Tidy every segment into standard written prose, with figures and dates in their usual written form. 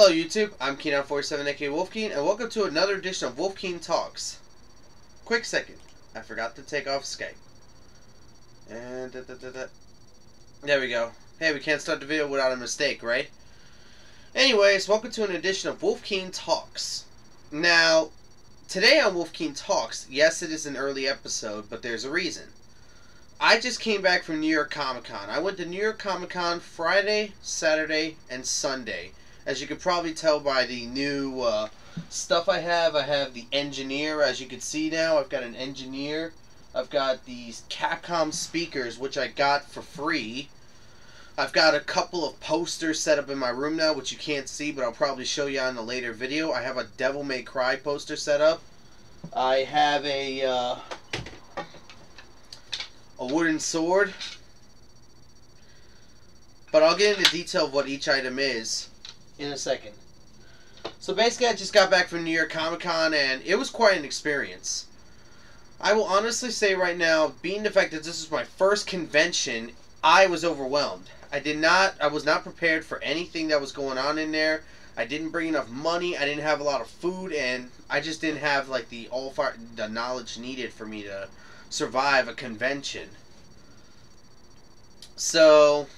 Hello YouTube, I'm Keen47 aka Wolfkeen, and welcome to another edition of Wolfkeen Talks. Quick second, I forgot to take off Skype. And there we go. Hey, we can't start the video without a mistake, right? Anyways, welcome to an edition of Wolfkeen Talks. Now, today on Wolfkeen Talks, yes it is an early episode, but there's a reason. I just came back from New York Comic Con. I went to New York Comic Con Friday, Saturday, and Sunday. As you can probably tell by the new stuff I have the Engineer. As you can see now, I've got an Engineer. I've got these Capcom speakers, which I got for free. I've got a couple of posters set up in my room now, which you can't see, but I'll probably show you on a later video. I have a Devil May Cry poster set up. I have a wooden sword. But I'll get into detail of what each item is in a second. So basically, I just got back from New York Comic Con, and it was quite an experience. I will honestly say right now, being the fact that this is my first convention, I was overwhelmed. I was not prepared for anything that was going on in there. I didn't bring enough money, I didn't have a lot of food, and I just didn't have like the knowledge needed for me to survive a convention. So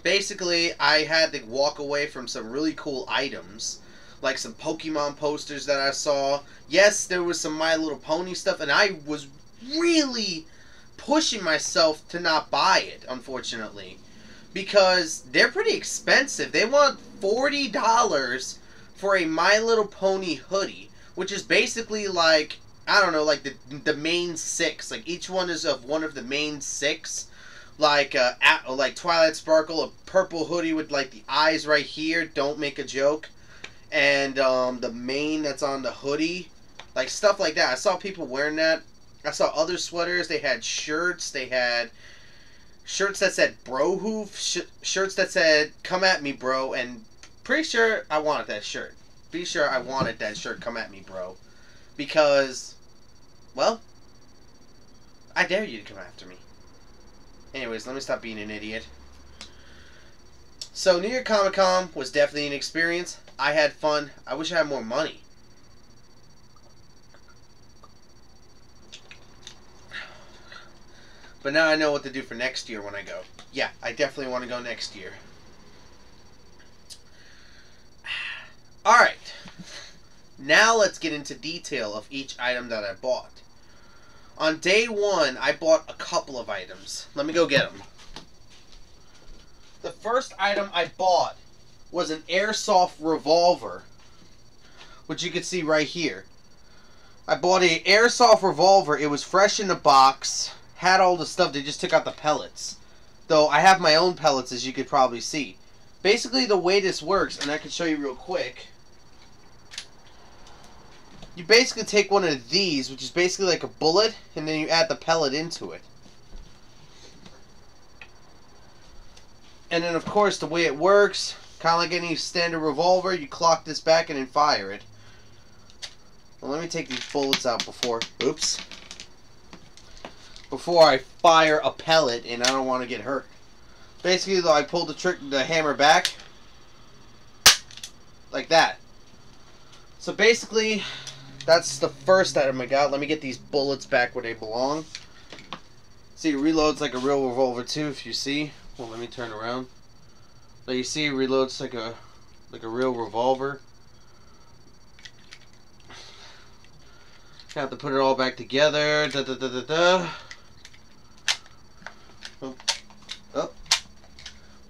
basically, I had to walk away from some really cool items, like some Pokemon posters that I saw. Yes, there was some My Little Pony stuff, and I was really pushing myself to not buy it, unfortunately, because they're pretty expensive. They want $40 for a My Little Pony hoodie, which is basically like, I don't know, like the main six. Like each one is of one of the main six. Like Twilight Sparkle, a purple hoodie with like the eyes right here, don't make a joke, and the mane that's on the hoodie, like stuff like that. I saw people wearing that. I saw other sweaters. They had shirts. They had shirts that said "Bro Hoof," shirts that said "Come at me, bro," and pretty sure I wanted that shirt. Pretty sure I wanted that shirt, "Come at me, bro," because, well, I dare you to come after me. Anyways, let me stop being an idiot. So, New York Comic Con was definitely an experience. I had fun. I wish I had more money. But now I know what to do for next year when I go. Yeah, I definitely want to go next year. Alright. Now let's get into detail of each item that I bought. On day one, I bought a couple of items. Let me go get them. The first item I bought was an airsoft revolver, which you can see right here. I bought an airsoft revolver. It was fresh in the box, had all the stuff. They just took out the pellets. Though I have my own pellets, as you could probably see. Basically, the way this works, and I can show you real quick. You basically take one of these, which is basically like a bullet, and then you add the pellet into it. And then, of course, the way it works, kind of like any standard revolver, you clock this back and then fire it. Well, let me take these bullets out before I fire a pellet, and I don't want to get hurt. Basically, though, I pull the hammer back, like that. So basically, that's the first item I got. Let me get these bullets back where they belong. See, it reloads like a real revolver too, if you see. Well, let me turn around. So you see, it reloads like a real revolver. Have to put it all back together. Oh, what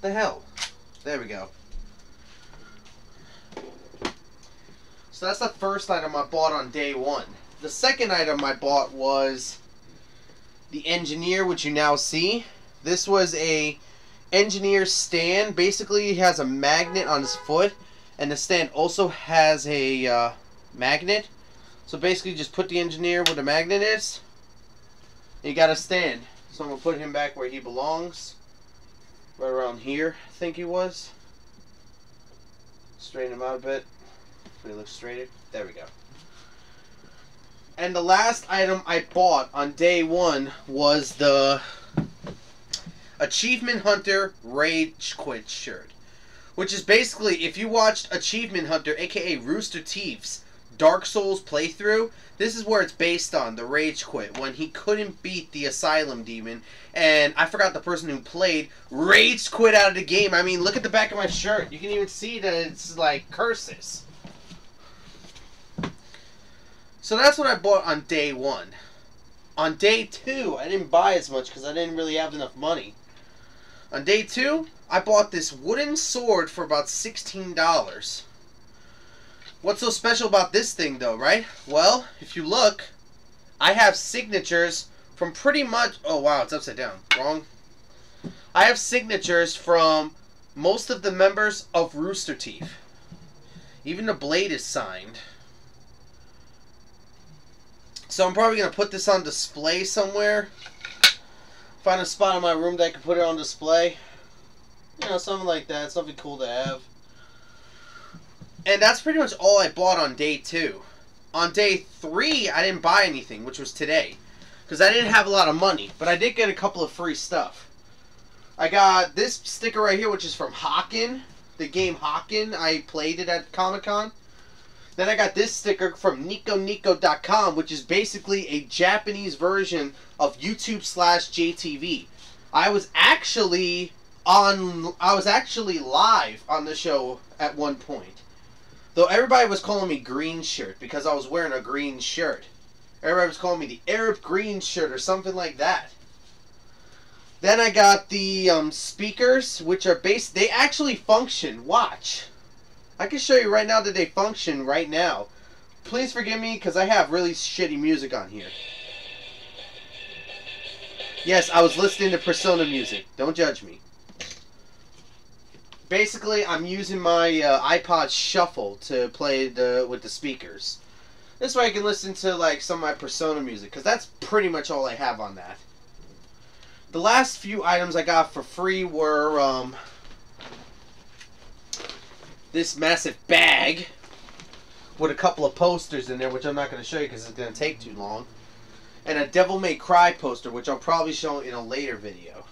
the hell? There we go. So that's the first item I bought on day one. The second item I bought was the Engineer, which you now see. This was a Engineer stand. Basically, he has a magnet on his foot, and the stand also has a magnet. So basically, just put the Engineer where the magnet is, and you got a stand. So I'm going to put him back where he belongs. Right around here, I think he was. Straighten him out a bit. It looks straighter. There we go. And the last item I bought on day one was the Achievement Hunter Rage Quit shirt, which is basically, if you watched Achievement Hunter, aka Rooster Teeth's Dark Souls playthrough, this is where it's based on, the Rage Quit, when he couldn't beat the Asylum Demon, and I forgot the person who played, Rage Quit out of the game. I mean, look at the back of my shirt. You can even see that it's like curses. So that's what I bought on day 1. On day 2, I didn't buy as much because I didn't really have enough money. On day 2, I bought this wooden sword for about $16. What's so special about this thing, though, right? Well, if you look, I have signatures from pretty much... Oh, wow, it's upside down. Wrong. I have signatures from most of the members of Rooster Teeth. Even the blade is signed. So I'm probably going to put this on display somewhere. Find a spot in my room that I can put it on display. You know, something like that. Something cool to have. And that's pretty much all I bought on day 2. On day 3, I didn't buy anything, which was today. Because I didn't have a lot of money. But I did get a couple of free stuff. I got this sticker right here, which is from Wolfkeen. The game Wolfkeen. I played it at Comic-Con. Then I got this sticker from NicoNico.com, which is basically a Japanese version of YouTube/JTV. I was actually live on the show at one point. Though everybody was calling me Green Shirt because I was wearing a green shirt. Everybody was calling me the Arab Green Shirt or something like that. Then I got the speakers, which are they actually function. Watch. I can show you right now that they function right now. Please forgive me because I have really shitty music on here. Yes, I was listening to Persona music. Don't judge me. Basically, I'm using my iPod Shuffle to play with the speakers. This way I can listen to like some of my Persona music, because that's pretty much all I have on that. The last few items I got for free were this massive bag with a couple of posters in there, which I'm not going to show you because it's going to take too long. And a Devil May Cry poster, which I'll probably show in a later video.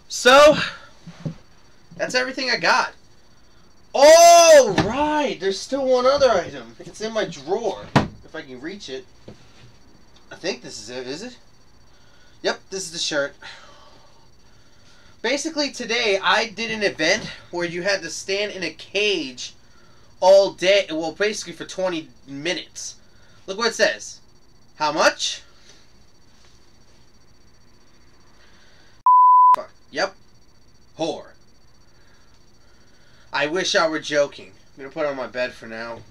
So, that's everything I got. Oh, right! There's still one other item. It's in my drawer, if I can reach it. I think this is it, is it? Yep, this is the shirt. Basically, today, I did an event where you had to stand in a cage all day. Well, basically for 20 minutes. Look what it says. How much? Fuck. Yep. Whore. I wish I were joking. I'm going to put it on my bed for now.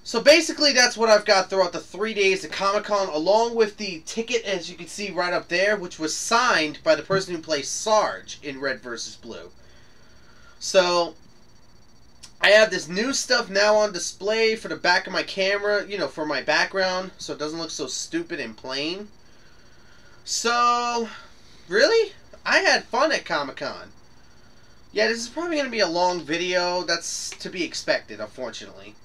So basically, that's what I've got throughout the 3 days of Comic-Con, along with the ticket, as you can see right up there, which was signed by the person who plays Sarge in Red vs. Blue. So, I have this new stuff now on display for the back of my camera, you know, for my background, so it doesn't look so stupid and plain. So, really? I had fun at Comic-Con. Yeah, this is probably going to be a long video. That's to be expected, unfortunately.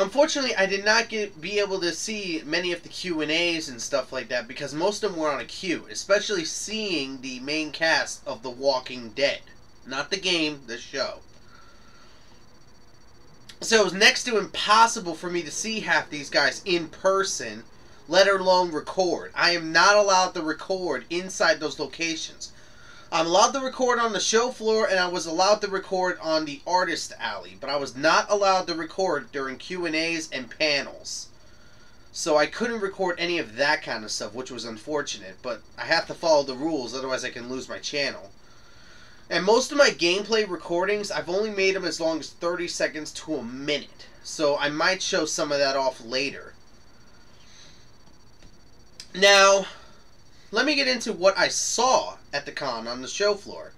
Unfortunately, I did not be able to see many of the Q&As and stuff like that because most of them were on a queue, especially seeing the main cast of The Walking Dead. Not the game, the show. So it was next to impossible for me to see half these guys in person, let alone record. I am not allowed to record inside those locations. I'm allowed to record on the show floor, and I was allowed to record on the artist alley, but I was not allowed to record during Q&As and panels. So I couldn't record any of that kind of stuff, which was unfortunate, but I have to follow the rules, otherwise I can lose my channel. And most of my gameplay recordings, I've only made them as long as 30 seconds to a minute, so I might show some of that off later. Now, let me get into what I saw at the con on the show floor.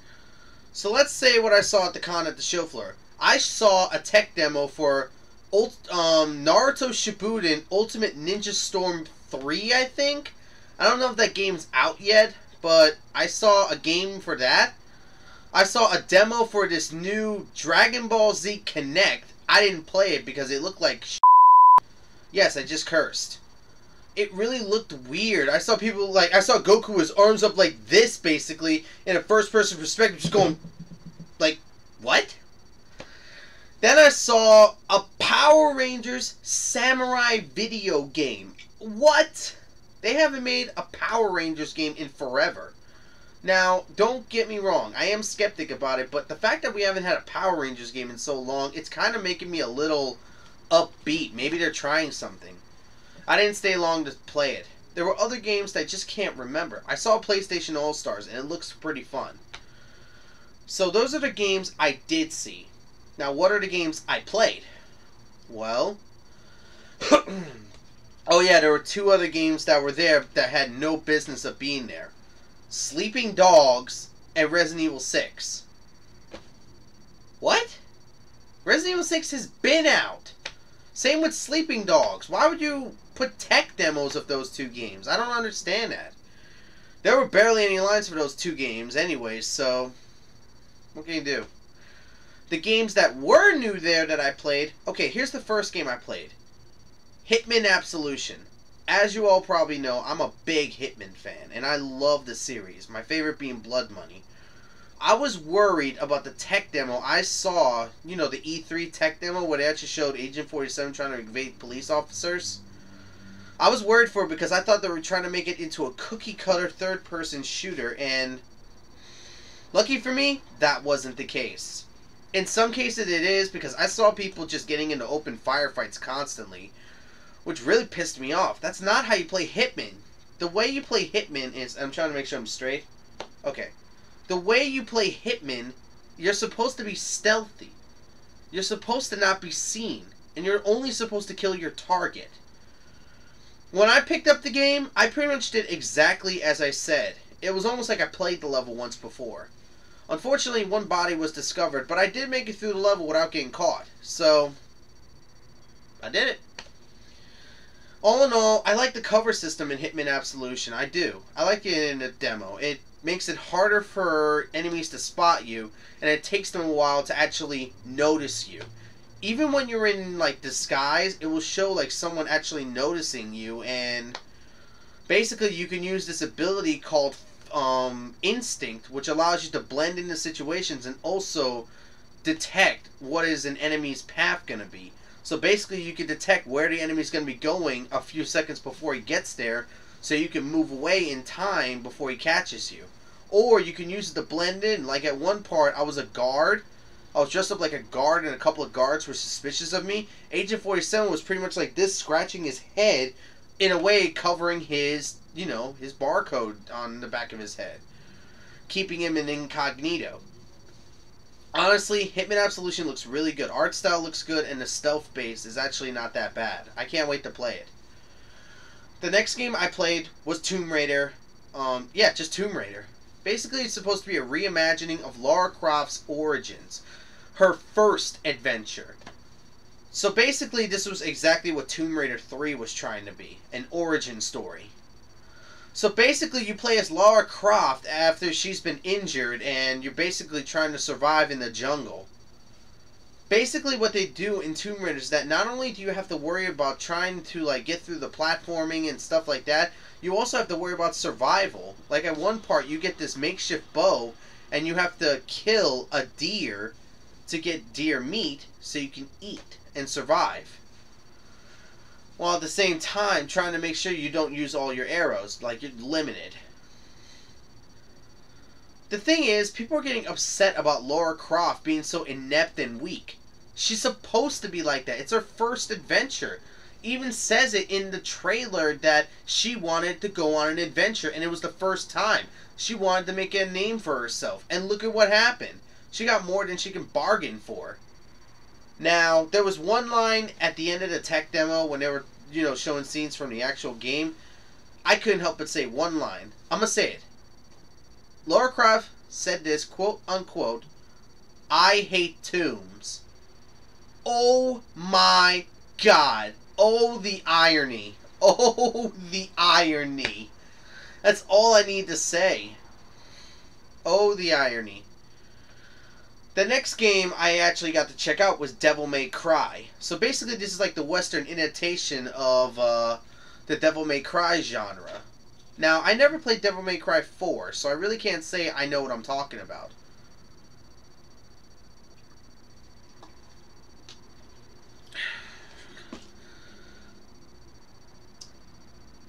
So let's say what I saw at the con at the show floor. I saw a tech demo for Naruto Shippuden Ultimate Ninja Storm 3, I think. I don't know if that game's out yet, but I saw a game for that. I saw a demo for this new Dragon Ball Z Connect. I didn't play it because it looked like shit. Yes, I just cursed. It really looked weird. I saw people like, I saw Goku with his arms up like this, basically, in a first-person perspective, just going, like, what? Then I saw a Power Rangers Samurai video game. What? They haven't made a Power Rangers game in forever. Now, don't get me wrong, I am skeptic about it, but the fact that we haven't had a Power Rangers game in so long, it's kind of making me a little upbeat. Maybe they're trying something. I didn't stay long to play it. There were other games that I just can't remember. I saw PlayStation All-Stars, and it looks pretty fun. So those are the games I did see. Now, what are the games I played? Well, oh yeah, there were two other games that were there that had no business of being there. Sleeping Dogs and Resident Evil 6. What? Resident Evil 6 has been out. Same with Sleeping Dogs. Why would you put tech demos of those two games? I don't understand that. There were barely any lines for those two games anyways, so what can you do? The games that were new there that I played... Okay, here's the first game I played. Hitman Absolution. As you all probably know, I'm a big Hitman fan, and I love the series. My favorite being Blood Money. I was worried about the tech demo I saw, you know, the E3 tech demo where they actually showed Agent 47 trying to evade police officers. I was worried for it because I thought they were trying to make it into a cookie-cutter third-person shooter, and lucky for me, that wasn't the case. In some cases it is, because I saw people just getting into open firefights constantly, which really pissed me off. That's not how you play Hitman. The way you play Hitman is... I'm trying to make sure I'm straight. Okay. The way you play Hitman, you're supposed to be stealthy. You're supposed to not be seen. And you're only supposed to kill your target. When I picked up the game, I pretty much did exactly as I said. It was almost like I played the level once before. Unfortunately, one body was discovered, but I did make it through the level without getting caught. So, I did it. All in all, I like the cover system in Hitman Absolution. I do. I like it in the demo. It makes it harder for enemies to spot you, and it takes them a while to actually notice you. Even when you're in, like, disguise, it will show, like, someone actually noticing you, and basically you can use this ability called Instinct, which allows you to blend into situations and also detect what is an enemy's path going to be. So basically you can detect where the enemy's going to be going a few seconds before he gets there, so you can move away in time before he catches you. Or you can use it to blend in. Like at one part, I was a guard. I was dressed up like a guard, and a couple of guards were suspicious of me. Agent 47 was pretty much like this, scratching his head, in a way covering his, you know, his barcode on the back of his head, keeping him in incognito. Honestly, Hitman Absolution looks really good. Art style looks good, and the stealth base is actually not that bad. I can't wait to play it. The next game I played was Tomb Raider. Yeah, just Tomb Raider. Basically, it's supposed to be a reimagining of Lara Croft's origins. Her first adventure. So basically, this was exactly what Tomb Raider 3 was trying to be. An origin story. So basically, you play as Lara Croft after she's been injured, and you're basically trying to survive in the jungle. Basically, what they do in Tomb Raider is that not only do you have to worry about trying to, like, get through the platforming and stuff like that, you also have to worry about survival. Like, at one part, you get this makeshift bow, and you have to kill a deer to get deer meat so you can eat and survive. While at the same time, trying to make sure you don't use all your arrows, like you're limited. The thing is, people are getting upset about Lara Croft being so inept and weak. She's supposed to be like that. It's her first adventure. Even says it in the trailer that she wanted to go on an adventure, and it was the first time. She wanted to make a name for herself, and look at what happened. She got more than she can bargain for. Now, there was one line at the end of the tech demo when they were, you know, showing scenes from the actual game. I couldn't help but say one line. I'm gonna say it. Lara Croft said this, quote unquote, "I hate tombs." Oh my god. Oh, the irony. Oh, the irony. That's all I need to say. Oh, the irony. The next game I actually got to check out was Devil May Cry. So basically this is like the Western adaptation of the Devil May Cry genre. Now, I never played Devil May Cry 4, so I really can't say I know what I'm talking about.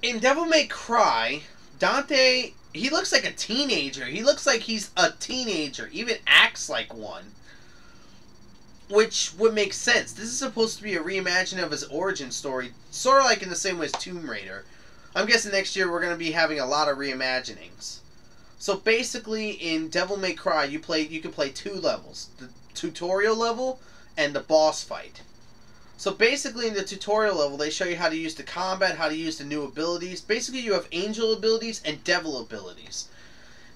In Devil May Cry, Dante, he looks like a teenager. He looks like he's a teenager. Even acts like one. Which would make sense. This is supposed to be a reimagining of his origin story. Sort of like in the same way as Tomb Raider. I'm guessing next year we're going to be having a lot of reimaginings. So basically in Devil May Cry, you can play 2 levels. The tutorial level and the boss fight. So basically in the tutorial level, they show you how to use the combat, how to use the new abilities. Basically you have angel abilities and devil abilities.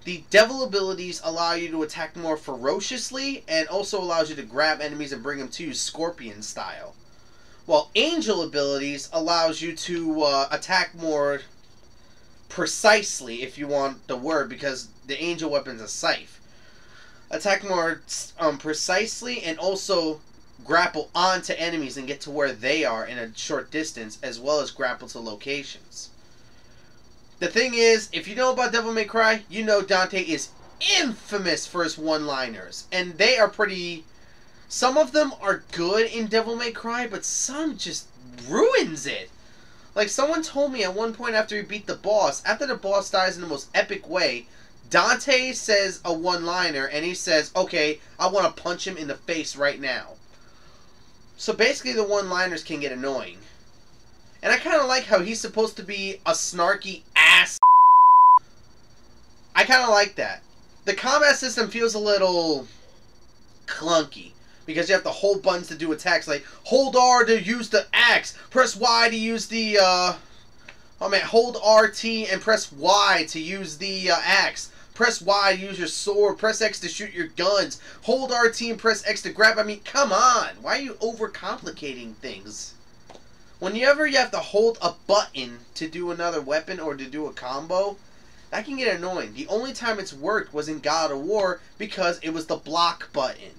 The devil abilities allow you to attack more ferociously and also allows you to grab enemies and bring them to you scorpion style. While angel abilities allows you to attack more precisely, if you want the word, because the angel weapon's a scythe. Attack more precisely and also grapple onto enemies and get to where they are in a short distance, as well as grapple to locations. The thing is, if you know about Devil May Cry, you know Dante is infamous for his one-liners. And they are pretty... Some of them are good in Devil May Cry, but some just ruins it. Like, someone told me at one point after he beat the boss, after the boss dies in the most epic way, Dante says a one-liner, and he says, okay, I want to punch him in the face right now. So basically the one-liners can get annoying. And I kind of like how he's supposed to be a snarky ass. I kind of like that. The combat system feels a little clunky. Because you have to hold buttons to do attacks. Like, hold R to use the axe. Press Y to use the, hold RT and press Y to use the axe. Press Y to use your sword. Press X to shoot your guns. Hold RT and press X to grab. I mean, come on. Why are you overcomplicating things? Whenever you have to hold a button to do another weapon or to do a combo, that can get annoying. The only time it's worked was in God of War because it was the block button.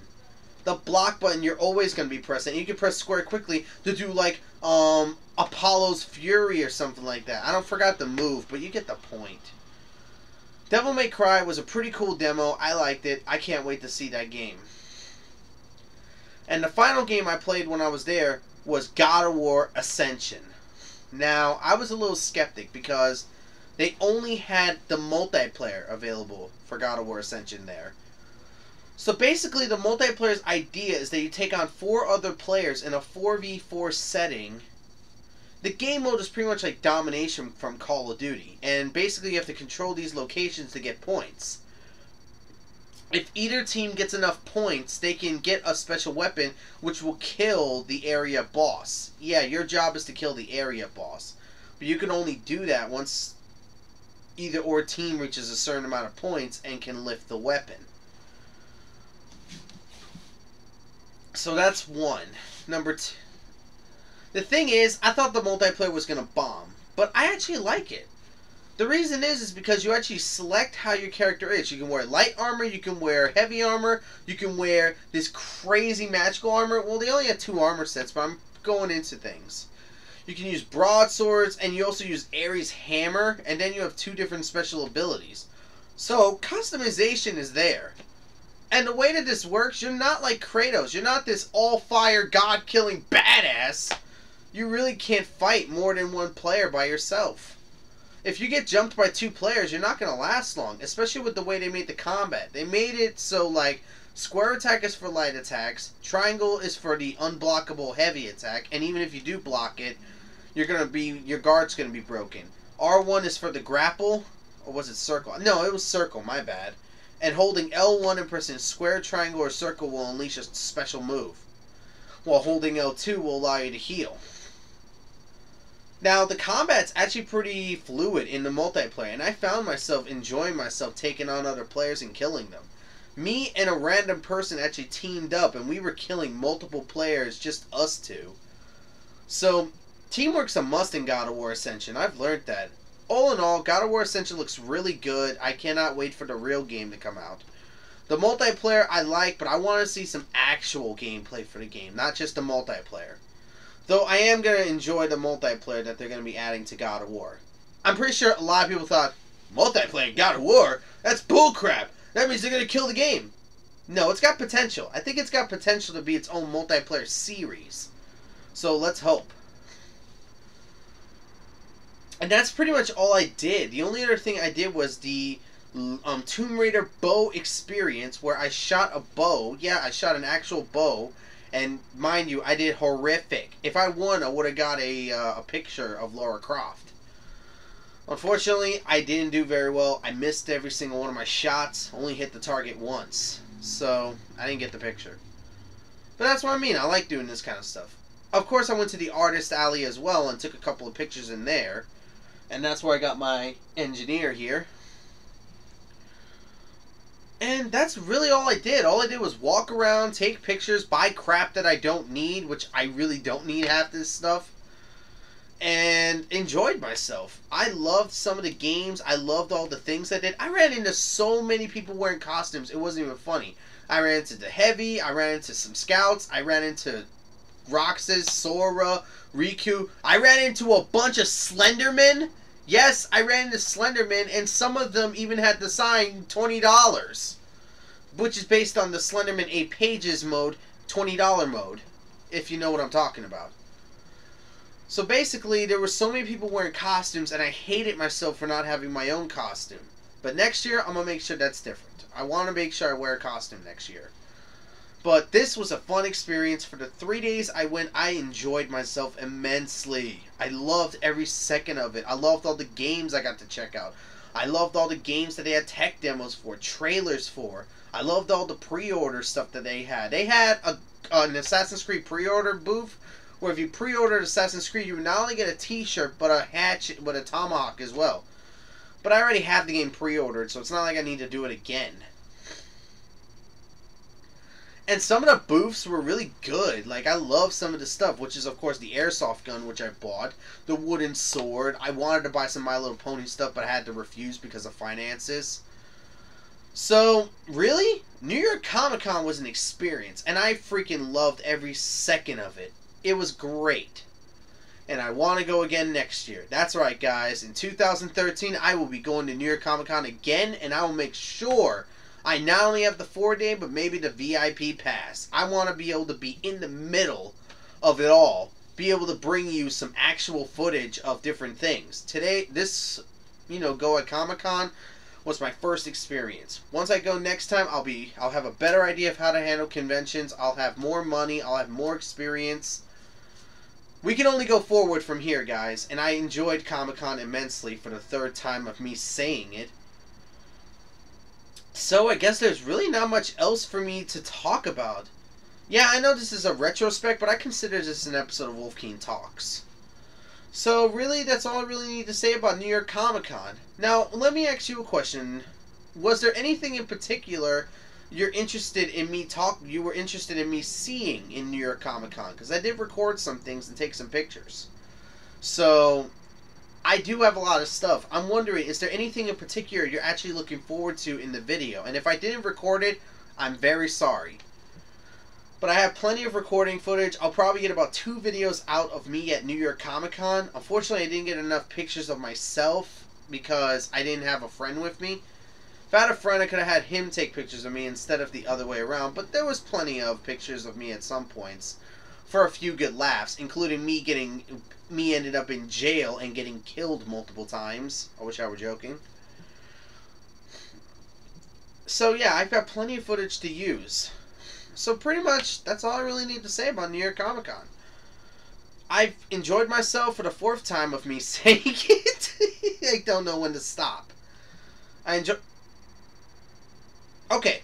The block button you're always going to be pressing. You can press square quickly to do like Apollo's Fury or something like that. I don't forgot the move, but you get the point. Devil May Cry was a pretty cool demo. I liked it. I can't wait to see that game. And the final game I played when I was there was God of War Ascension. Now, I was a little skeptic because they only had the multiplayer available for God of War Ascension there. So basically the multiplayer's idea is that you take on 4 other players in a 4v4 setting. The game mode is pretty much like domination from Call of Duty. And basically you have to control these locations to get points. If either team gets enough points, they can get a special weapon which will kill the area boss. Yeah, your job is to kill the area boss. But you can only do that once either or team reaches a certain amount of points and can lift the weapon. So that's one. Number 2. The thing is, I thought the multiplayer was going to bomb. But I actually like it. The reason is because you actually select how your character is. You can wear light armor, you can wear heavy armor, you can wear this crazy magical armor. Well, they only have 2 armor sets, but I'm going into things. You can use broadswords, and you also use Ares' hammer, and then you have 2 different special abilities. So, customization is there. And the way that this works, you're not like Kratos. You're not this all-fire, god-killing badass. You really can't fight more than 1 player by yourself. If you get jumped by 2 players, you're not going to last long. Especially with the way they made the combat. They made it so, like, square attack is for light attacks. Triangle is for the unblockable heavy attack. And even if you do block it, your guard's going to be broken. R1 is for the grapple. Or was it circle? No, it was circle. My bad. And holding L1 and pressing square, triangle, or circle will unleash a special move. While holding L2 will allow you to heal. Now, the combat's actually pretty fluid in the multiplayer, and I found myself enjoying myself taking on other players and killing them. Me and a random person actually teamed up, and we were killing multiple players, just us 2. So, teamwork's a must in God of War Ascension. I've learned that. All in all, God of War Ascension looks really good. I cannot wait for the real game to come out. The multiplayer I like, but I want to see some actual gameplay for the game, not just the multiplayer. Though I am going to enjoy the multiplayer that they're going to be adding to God of War. I'm pretty sure a lot of people thought, multiplayer in God of War? That's bullcrap. That means they're going to kill the game. No, it's got potential. I think it's got potential to be its own multiplayer series. So let's hope. And that's pretty much all I did. The only other thing I did was the Tomb Raider bow experience, where I shot a bow. Yeah, I shot an actual bow. And mind you, I did horrific. If I won, I would have got a picture of Lara Croft. Unfortunately, I didn't do very well. I missed every single one of my shots. Only hit the target once. So, I didn't get the picture. But that's what I mean. I like doing this kind of stuff. Of course, I went to the artist alley as well and took a couple of pictures in there. And that's where I got my engineer here. And that's really all I did. All I did was walk around, take pictures, buy crap that I don't need, which I really don't need half this stuff. And enjoyed myself. I loved some of the games. I loved all the things I did. I ran into so many people wearing costumes. It wasn't even funny. I ran into the Heavy. I ran into some Scouts. I ran into Roxas, Sora, Riku. I ran into a bunch of Slendermen. Yes, I ran into Slenderman, and some of them even had the sign $20, which is based on the Slenderman 8 Pages mode, $20 mode, if you know what I'm talking about. So basically, there were so many people wearing costumes, and I hated myself for not having my own costume. But next year, I'm going to make sure that's different. I want to make sure I wear a costume next year. But this was a fun experience. For the 3 days I went, I enjoyed myself immensely. I loved every second of it. I loved all the games I got to check out. I loved all the games that they had tech demos for, trailers for. I loved all the pre-order stuff that they had. They had an Assassin's Creed pre-order booth where if you pre-ordered Assassin's Creed, you would not only get a t-shirt, but a hatchet with a tomahawk as well. But I already have the game pre-ordered, so it's not like I need to do it again. And some of the booths were really good. Like, I love some of the stuff, which is, of course, the airsoft gun, which I bought. The wooden sword. I wanted to buy some My Little Pony stuff, but I had to refuse because of finances. So, really? New York Comic Con was an experience, and I freaking loved every second of it. It was great. And I want to go again next year. That's right, guys. In 2013, I will be going to New York Comic Con again, and I will make sure I not only have the 4-day, but maybe the VIP pass. I want to be able to be in the middle of it all. Be able to bring you some actual footage of different things. Today, this, go at Comic-Con was my first experience. Once I go next time, I'll have a better idea of how to handle conventions. I'll have more money. I'll have more experience. We can only go forward from here, guys. And I enjoyed Comic-Con immensely for the 3rd time of me saying it. So I guess there's really not much else for me to talk about. Yeah, I know this is a retrospect, but I consider this an episode of Wolfkeen Talks. So really, that's all I really need to say about New York Comic Con. Now, let me ask you a question. Was there anything in particular you were interested in me seeing in New York Comic Con? Because I did record some things and take some pictures. So I do have a lot of stuff. I'm wondering, is there anything in particular you're actually looking forward to in the video? And if I didn't record it, I'm very sorry. But I have plenty of recording footage. I'll probably get about 2 videos out of me at New York Comic Con. Unfortunately, I didn't get enough pictures of myself because I didn't have a friend with me. If I had a friend, I could have had him take pictures of me instead of the other way around. But there was plenty of pictures of me at some points for a few good laughs, including me ended up in jail and getting killed multiple times. I wish I were joking. So yeah, I've got plenty of footage to use. So pretty much, that's all I really need to say about New York Comic Con. I've enjoyed myself for the 4th time of me saying it. I don't know when to stop. Okay,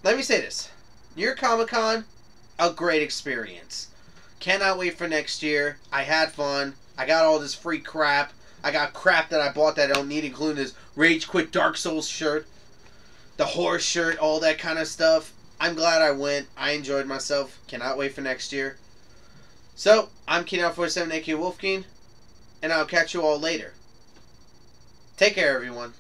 let me say this. New York Comic Con, a great experience. Cannot wait for next year. I had fun. I got all this free crap. I got crap that I bought that I don't need, including this Rage Quit Dark Souls shirt, the horse shirt, all that kind of stuff. I'm glad I went. I enjoyed myself. Cannot wait for next year. So, I'm Keen947, aka Wolfkeen, and I'll catch you all later. Take care, everyone.